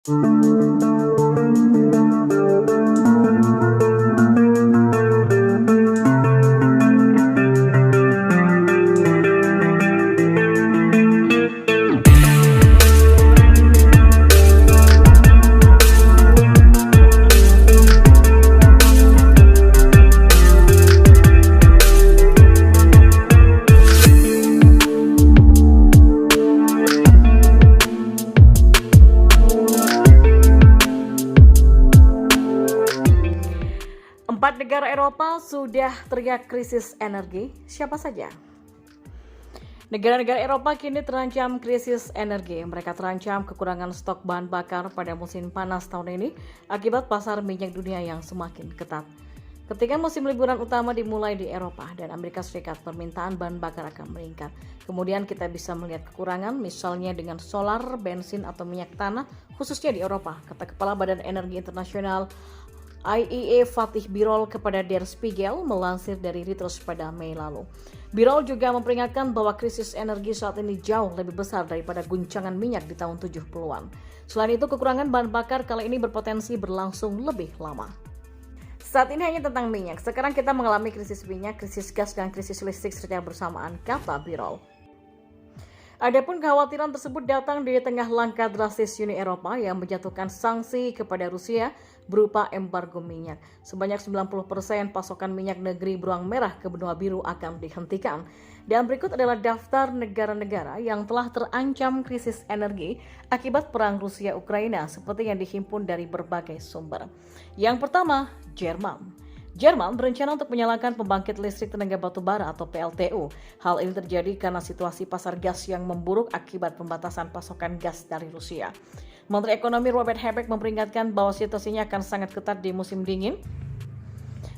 Empat negara Eropa sudah teriak krisis energi. Siapa saja? Negara-negara Eropa kini terancam krisis energi. Mereka terancam kekurangan stok bahan bakar pada musim panas tahun ini akibat pasar minyak dunia yang semakin ketat. Ketika musim liburan utama dimulai di Eropa dan Amerika Serikat, permintaan bahan bakar akan meningkat. Kemudian kita bisa melihat kekurangan misalnya dengan solar, bensin atau minyak tanah khususnya di Eropa, kata Kepala Badan Energi Internasional IEA Fatih Birol kepada Der Spiegel melansir dari Reuters pada Mei lalu. Birol juga memperingatkan bahwa krisis energi saat ini jauh lebih besar daripada guncangan minyak di tahun 70-an. Selain itu, kekurangan bahan bakar kali ini berpotensi berlangsung lebih lama. Saat ini hanya tentang minyak, sekarang kita mengalami krisis minyak, krisis gas, dan krisis listrik secara bersamaan, kata Birol. Adapun kekhawatiran tersebut datang di tengah langkah drastis Uni Eropa yang menjatuhkan sanksi kepada Rusia berupa embargo minyak. Sebanyak 90% pasokan minyak negeri beruang merah ke benua biru akan dihentikan. Dan berikut adalah daftar negara-negara yang telah terancam krisis energi akibat perang Rusia-Ukraina seperti yang dihimpun dari berbagai sumber. Yang pertama, Jerman. Jerman berencana untuk menyalakan pembangkit listrik tenaga batubara atau PLTU. Hal ini terjadi karena situasi pasar gas yang memburuk akibat pembatasan pasokan gas dari Rusia. Menteri Ekonomi Robert Habeck memperingatkan bahwa situasinya akan sangat ketat di musim dingin.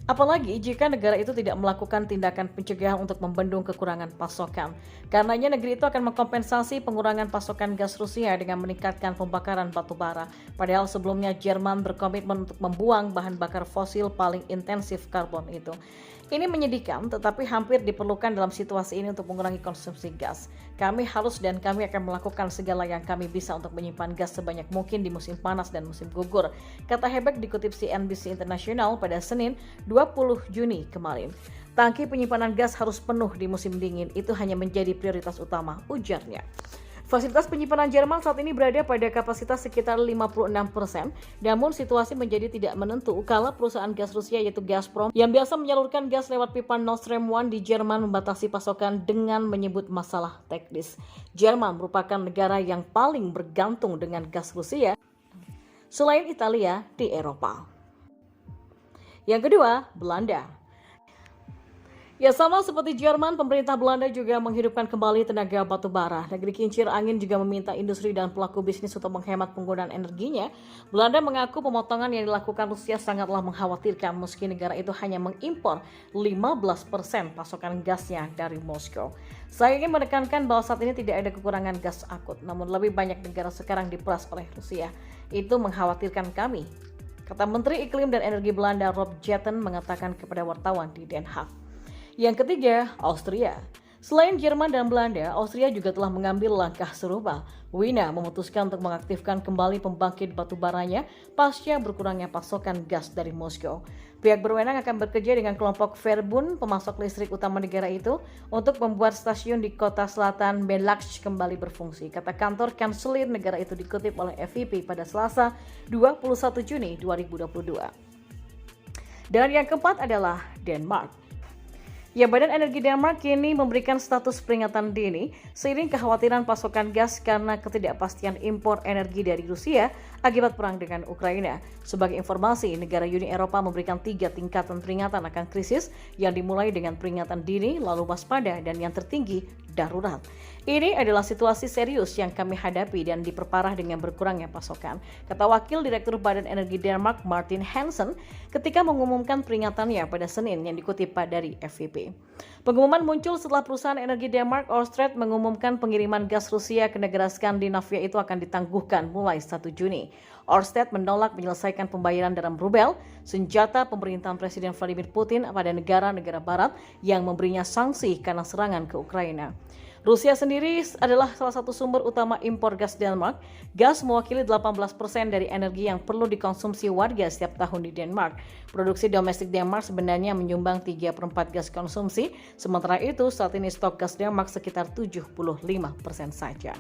Apalagi jika negara itu tidak melakukan tindakan pencegahan untuk membendung kekurangan pasokan. Karenanya negeri itu akan mengkompensasi pengurangan pasokan gas Rusia dengan meningkatkan pembakaran batu bara. Padahal sebelumnya Jerman berkomitmen untuk membuang bahan bakar fosil paling intensif karbon itu. Ini menyedihkan, tetapi hampir diperlukan dalam situasi ini untuk mengurangi konsumsi gas. Kami harus dan kami akan melakukan segala yang kami bisa untuk menyimpan gas sebanyak mungkin di musim panas dan musim gugur, kata Habeck dikutip CNBC International pada Senin 20 Juni kemarin. Tangki penyimpanan gas harus penuh di musim dingin, itu hanya menjadi prioritas utama, ujarnya. Fasilitas penyimpanan Jerman saat ini berada pada kapasitas sekitar 56%, namun situasi menjadi tidak menentu kala perusahaan gas Rusia yaitu Gazprom yang biasa menyalurkan gas lewat pipa Nord Stream 1 di Jerman membatasi pasokan dengan menyebut masalah teknis. Jerman merupakan negara yang paling bergantung dengan gas Rusia selain Italia di Eropa. Yang kedua, Belanda. Ya, sama seperti Jerman, pemerintah Belanda juga menghidupkan kembali tenaga batu bara. Negeri kincir angin juga meminta industri dan pelaku bisnis untuk menghemat penggunaan energinya. Belanda mengaku pemotongan yang dilakukan Rusia sangatlah mengkhawatirkan meski negara itu hanya mengimpor 15% pasokan gasnya dari Moskow. Saya ingin menekankan bahwa saat ini tidak ada kekurangan gas akut, namun lebih banyak negara sekarang diperas oleh Rusia. Itu mengkhawatirkan kami, kata Menteri Iklim dan Energi Belanda Rob Jetten mengatakan kepada wartawan di Den Haag. Yang ketiga, Austria. Selain Jerman dan Belanda, Austria juga telah mengambil langkah serupa. Wina memutuskan untuk mengaktifkan kembali pembangkit batu baranya pasca berkurangnya pasokan gas dari Moskow. Pihak berwenang akan bekerja dengan kelompok Verbund, pemasok listrik utama negara itu, untuk membuat stasiun di kota selatan Benelux kembali berfungsi, kata kantor kanselir negara itu dikutip oleh FVP pada Selasa 21 Juni 2022. Dan yang keempat adalah Denmark. Ya, Badan Energi Denmark kini memberikan status peringatan dini seiring kekhawatiran pasokan gas karena ketidakpastian impor energi dari Rusia akibat perang dengan Ukraina. Sebagai informasi, negara Uni Eropa memberikan 3 tingkatan peringatan akan krisis yang dimulai dengan peringatan dini, lalu waspada, dan yang tertinggi, darurat. Ini adalah situasi serius yang kami hadapi dan diperparah dengan berkurangnya pasokan, kata Wakil Direktur Badan Energi Denmark Martin Hansen ketika mengumumkan peringatannya pada Senin yang dikutip dari FVP. Pengumuman muncul setelah perusahaan energi Denmark Ørsted mengumumkan pengiriman gas Rusia ke negara Skandinavia itu akan ditangguhkan mulai 1 Juni. Ørsted menolak menyelesaikan pembayaran dalam rubel, senjata pemerintahan Presiden Vladimir Putin pada negara-negara barat yang memberinya sanksi karena serangan ke Ukraina. Rusia sendiri adalah salah satu sumber utama impor gas Denmark. Gas mewakili 18% dari energi yang perlu dikonsumsi warga setiap tahun di Denmark. Produksi domestik Denmark sebenarnya menyumbang 3/4 gas konsumsi, sementara itu saat ini stok gas Denmark sekitar 75% saja.